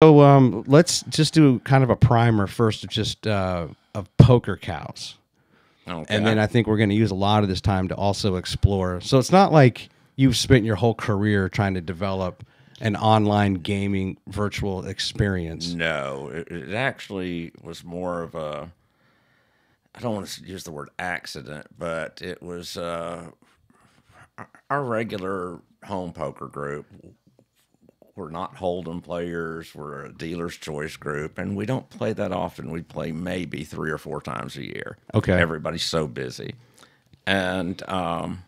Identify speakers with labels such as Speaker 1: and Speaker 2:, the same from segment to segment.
Speaker 1: So let's just do kind of a primer first of just of PokerCows.
Speaker 2: Okay.
Speaker 1: And then I think we're going to use a lot of this time to also explore. So it's not like you've spent your whole career trying to develop an online gaming virtual experience.
Speaker 2: No, it actually was more of a, I don't want to use the word accident, but it was our regular home poker group. We're not Hold'em players. We're a dealer's choice group, and we don't play that often. We play maybe 3 or 4 times a year.
Speaker 1: Okay.
Speaker 2: Everybody's so busy. And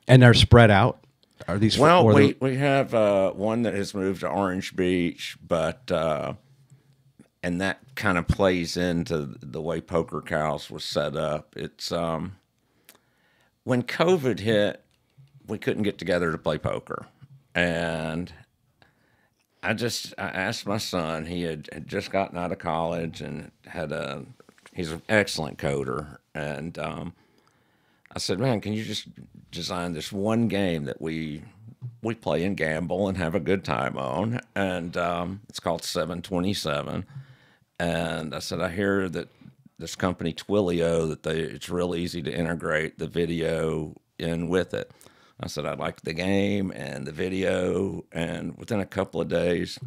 Speaker 1: they're spread out. Are these
Speaker 2: well, we have one that has moved to Orange Beach, but and that kind of plays into the way PokerCows was set up. It's when COVID hit, we couldn't get together to play poker, and I asked my son. He had just gotten out of college and he's an excellent coder, and I said, man, can you just design this one game that we play and gamble and have a good time on? And it's called 727. And I said, I hear that this company Twilio, it's real easy to integrate the video in with it. I said, I liked the game and the video. And within a couple of days,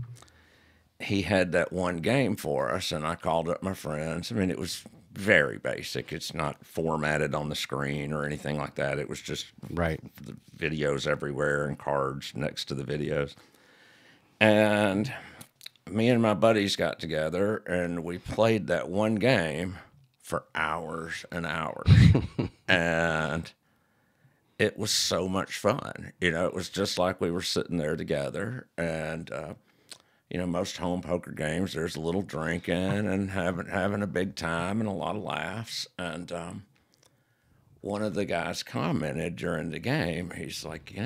Speaker 2: he had that one game for us. And I called up my friends. I mean, it was very basic. It's not formatted on the screen or anything like that. It was just
Speaker 1: right.
Speaker 2: The videos everywhere and cards next to the videos. And me and my buddies got together and we played that one game for hours and hours. And it was so much fun. It was just like we were sitting there together. And most home poker games, there's a little drinking and having a big time and a lot of laughs. And one of the guys commented during the game, he's like,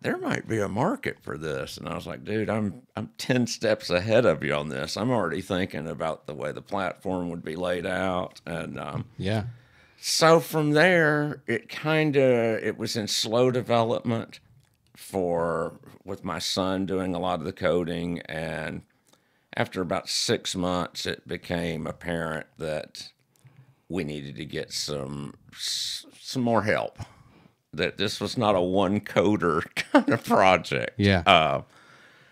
Speaker 2: there might be a market for this. And I was like, dude, I'm 10 steps ahead of you on this. I'm already thinking about the way the platform would be laid out. And
Speaker 1: yeah.
Speaker 2: So from there, it was in slow development with my son doing a lot of the coding. And after about 6 months, it became apparent that we needed to get some more help, that this was not a one coder kind of project.
Speaker 1: Yeah.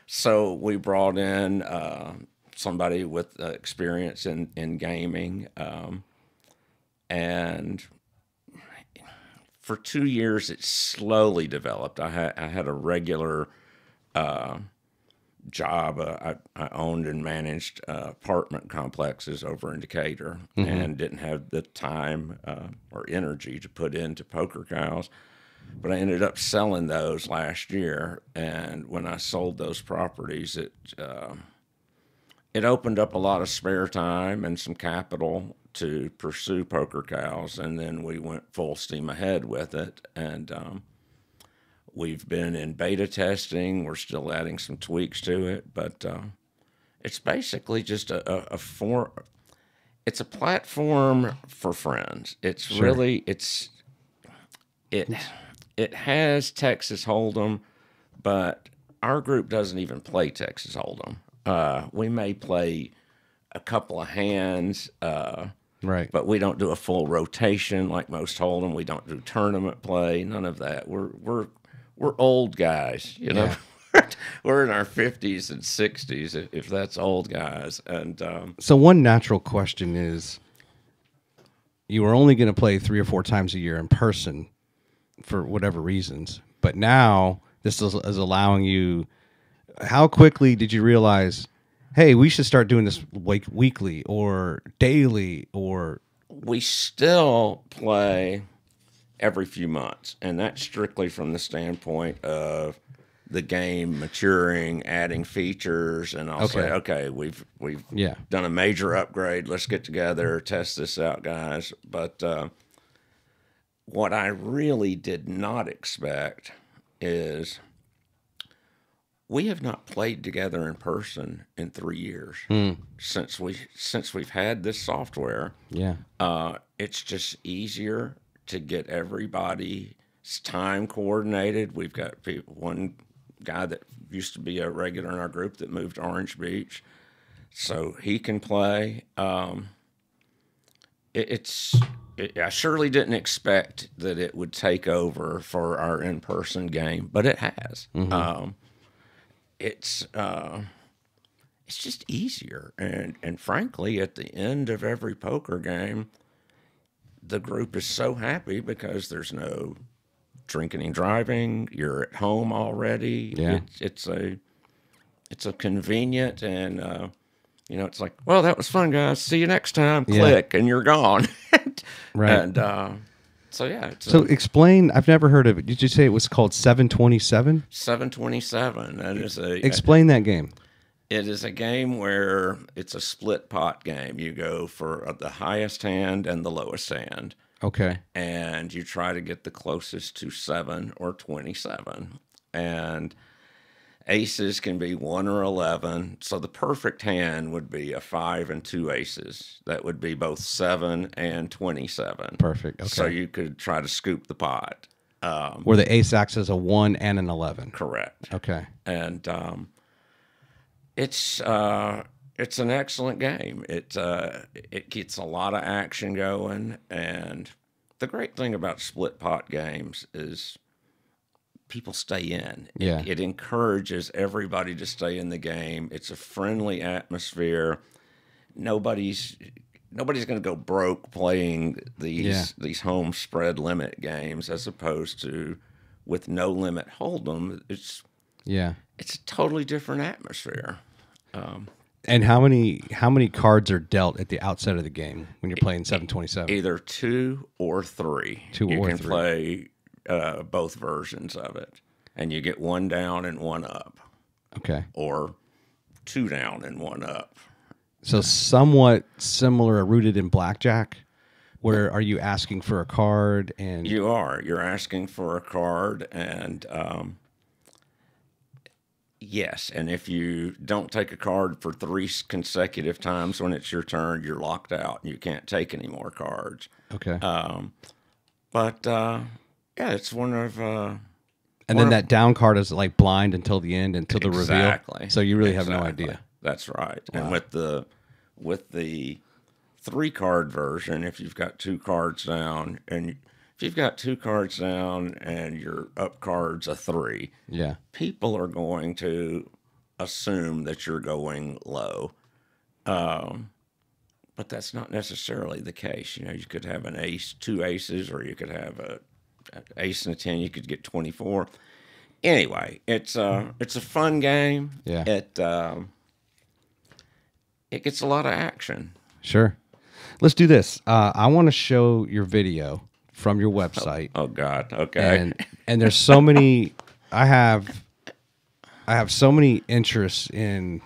Speaker 2: So we brought in somebody with experience in gaming. And for 2 years, it slowly developed. I had a regular job. I owned and managed apartment complexes over in Decatur, and didn't have the time or energy to put into PokerCows. But I ended up selling those last year, and when I sold those properties, it opened up a lot of spare time and some capital to pursue PokerCows, and then we went full steam ahead with it. And we've been in beta testing. We're still adding some tweaks to it, but it's basically just it's a platform for friends. It's
Speaker 1: Sure.
Speaker 2: really it has Texas Hold'em, but our group doesn't even play Texas Hold'em. We may play a couple of hands,
Speaker 1: Right.
Speaker 2: but we don't do a full rotation like most Hold'em. We don't do tournament play. None of that. We're old guys,
Speaker 1: Yeah.
Speaker 2: We're in our 50s and 60s, if that's old guys. And
Speaker 1: So one natural question is, you were only going to play 3 or 4 times a year in person for whatever reasons, but now this is allowing you. How quickly did you realize, hey, we should start doing this weekly or daily? Or
Speaker 2: we still play every few months, and that's strictly from the standpoint of the game maturing, adding features, and I'll say, okay, we've done a major upgrade. Let's get together, test this out, guys. But what I really did not expect is we have not played together in person in 3 years since we've had this software.
Speaker 1: Yeah.
Speaker 2: It's just easier to get everybody's time coordinated. We've got one guy that used to be a regular in our group that moved to Orange Beach, so he can play. I surely didn't expect that it would take over for our in-person game, but it has. It's just easier, and frankly, at the end of every poker game, the group is so happy because there's no drinking and driving. You're at home already.
Speaker 1: Yeah.
Speaker 2: It's a convenient, and it's like, well, that was fun, guys. See you next time. Click, and you're gone.
Speaker 1: Right.
Speaker 2: And so yeah.
Speaker 1: So explain. I've never heard of it. Did you say it was called 727?
Speaker 2: 727. That is
Speaker 1: Explain that game.
Speaker 2: It is a game where it's a split pot game. You go for the highest hand and the lowest hand.
Speaker 1: Okay.
Speaker 2: And you try to get the closest to 7 or 27. And aces can be 1 or 11. So the perfect hand would be a 5 and 2 aces. That would be both 7 and 27.
Speaker 1: Perfect. Okay.
Speaker 2: So you could try to scoop the pot.
Speaker 1: Where the ace acts as a 1 and an 11.
Speaker 2: Correct.
Speaker 1: Okay.
Speaker 2: And it's an excellent game. It gets a lot of action going, and the great thing about split pot games is people stay in.
Speaker 1: Yeah.
Speaker 2: It encourages everybody to stay in the game. It's a friendly atmosphere. Nobody's going to go broke playing these home spread limit games as opposed to with no limit hold'em. It's a totally different atmosphere.
Speaker 1: And how many cards are dealt at the outset of the game when you're playing 727?
Speaker 2: Either 2 or 3. You can play both versions of it, and you get 1 down and 1 up.
Speaker 1: Okay.
Speaker 2: Or 2 down and 1 up.
Speaker 1: So somewhat similar, rooted in blackjack. Where are you asking for a card? And
Speaker 2: you're asking for a card, and yes, and if you don't take a card for 3 consecutive times when it's your turn, you're locked out and you can't take any more cards.
Speaker 1: Okay.
Speaker 2: It's one of.
Speaker 1: And then that down card is like blind until the end, until the reveal.
Speaker 2: Exactly.
Speaker 1: So you really have no idea.
Speaker 2: That's right.
Speaker 1: Wow.
Speaker 2: And with the 3 card version, if you've got 2 cards down, and if you've got 2 cards down and your up card's a 3, people are going to assume that you're going low. But that's not necessarily the case. You could have an ace, 2 aces, or you could have an ace and a 10. You could get 24. Anyway, it's a fun game.
Speaker 1: Yeah.
Speaker 2: It gets a lot of action.
Speaker 1: Sure. Let's do this. I want to show your video from your website.
Speaker 2: Oh God. Okay.
Speaker 1: And there's so many. I have so many interests in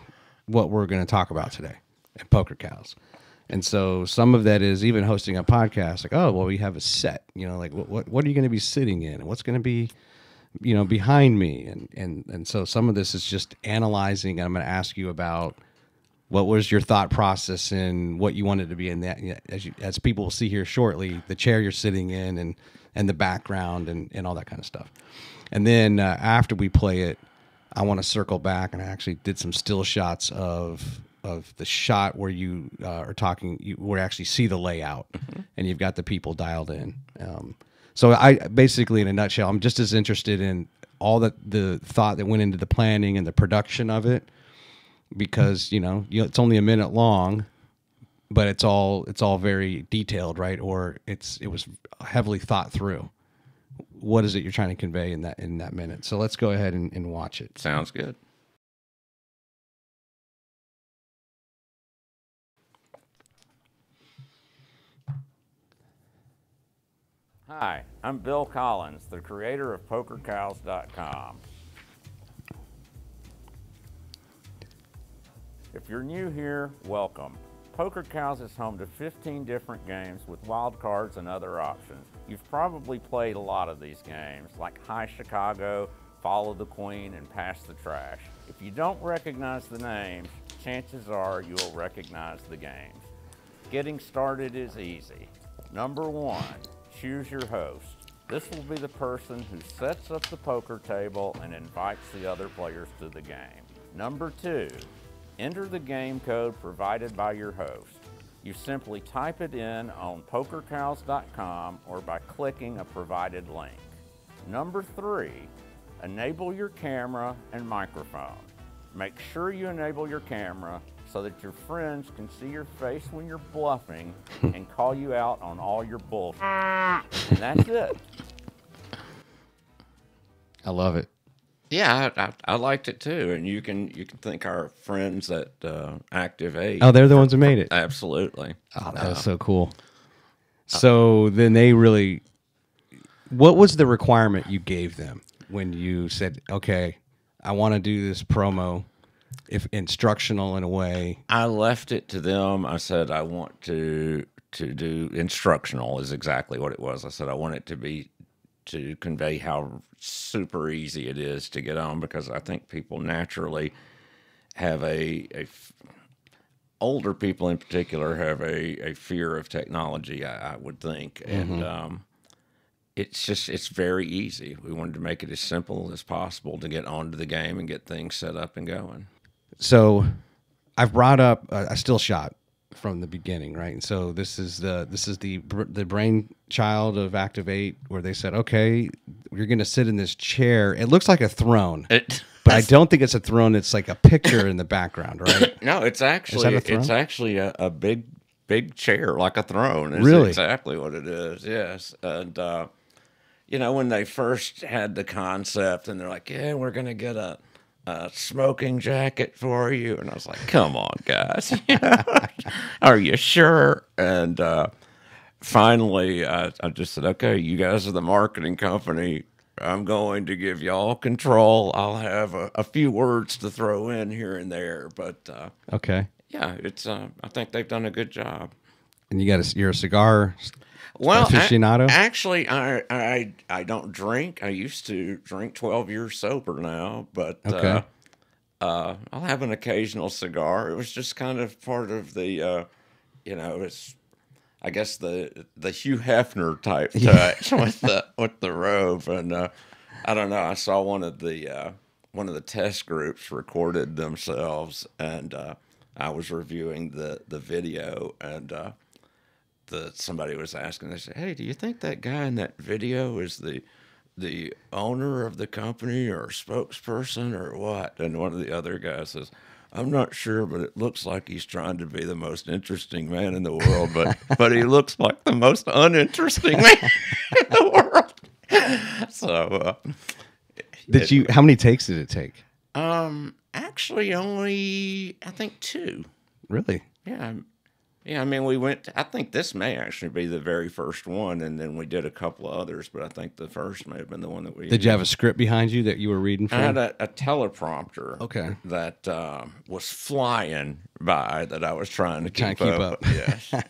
Speaker 1: what we're going to talk about today at PokerCows. And so some of that is even hosting a podcast. Like, oh, well, we have a set. Like what are you going to be sitting in, and what's going to be, behind me, and so some of this is just analyzing. And I'm going to ask you about. What was your thought process in what you wanted to be in that? As people will see here shortly, the chair you're sitting in and the background and all that kind of stuff. And then after we play it, I want to circle back, and I actually did some still shots of the shot where you are talking, where you actually see the layout, and you've got the people dialed in. So I basically, in a nutshell, I'm just as interested in all the thought that went into the planning and the production of it. Because it's only a minute long, but it's all very detailed, right? Or it was heavily thought through. What is it you're trying to convey in that minute? So let's go ahead and watch it.
Speaker 2: Sounds good. Hi, I'm Bill Collins, the creator of PokerCows.com. If you're new here, welcome. PokerCows is home to 15 different games with wild cards and other options. You've probably played a lot of these games, like High Chicago, Follow the Queen, and Pass the Trash. If you don't recognize the names, chances are you'll recognize the games. Getting started is easy. Number 1, choose your host. This will be the person who sets up the poker table and invites the other players to the game. Number 2, enter the game code provided by your host. You simply type it in on PokerCows.com or by clicking a provided link. Number 3, enable your camera and microphone. Make sure you enable your camera so that your friends can see your face when you're bluffing and call you out on all your bullshit. And that's it.
Speaker 1: I love it.
Speaker 2: Yeah, I liked it too, and you can thank our friends at Active 8.
Speaker 1: Oh, they're the ones who made it.
Speaker 2: Absolutely.
Speaker 1: Oh, that was so cool. So then they really, what was the requirement you gave them when you said, okay, I want to do this promo, if instructional in a way?
Speaker 2: I left it to them. I said I want to do instructional is exactly what it was. I said I want it to be to convey how super easy it is to get on, because I think people naturally have older people in particular have a fear of technology, I would think. And it's very easy. We wanted to make it as simple as possible to get onto the game and get things set up and going.
Speaker 1: So I've brought up a still shot from the beginning, right? And so this is the brainchild of Active 8, where they said, okay, you're going to sit in this chair. It looks like a throne, but I don't think it's a throne. It's like a picture in the background, right?
Speaker 2: No, it's actually a big chair, like a throne. Is
Speaker 1: Really?
Speaker 2: Exactly what it is. Yes. And when they first had the concept, and they're like, yeah, we're going to get a smoking jacket for you, and I was like, come on, guys. Are you sure? And finally I just said, okay, you guys are the marketing company, I'm going to give y'all control. I'll have a few words to throw in here and there, but
Speaker 1: okay,
Speaker 2: yeah, it's I think they've done a good job.
Speaker 1: And you're a cigar
Speaker 2: Well,
Speaker 1: aficionado?
Speaker 2: Actually, I don't drink. I used to drink 12 years sober now, but
Speaker 1: Okay.
Speaker 2: I'll have an occasional cigar. It was just kind of part of the, it's, I guess the Hugh Hefner type touch with the robe, and I don't know. I saw one of the test groups recorded themselves, and I was reviewing the video, and somebody was asking, they said, hey, do you think that guy in that video is the owner of the company or spokesperson or what? And one of the other guys says, I'm not sure, but it looks like he's trying to be the most interesting man in the world, but he looks like the most uninteresting man in the world. So
Speaker 1: how many takes did it take?
Speaker 2: Actually only, I think 2.
Speaker 1: Really?
Speaker 2: Yeah. Yeah, I mean, I think this may actually be the very first one, and then we did a couple of others, but I think the first may have been the one that we
Speaker 1: Did you have a script behind you that you were reading from?
Speaker 2: I had a teleprompter
Speaker 1: that
Speaker 2: was flying by that I was trying to keep
Speaker 1: up.
Speaker 2: Yes. Yeah.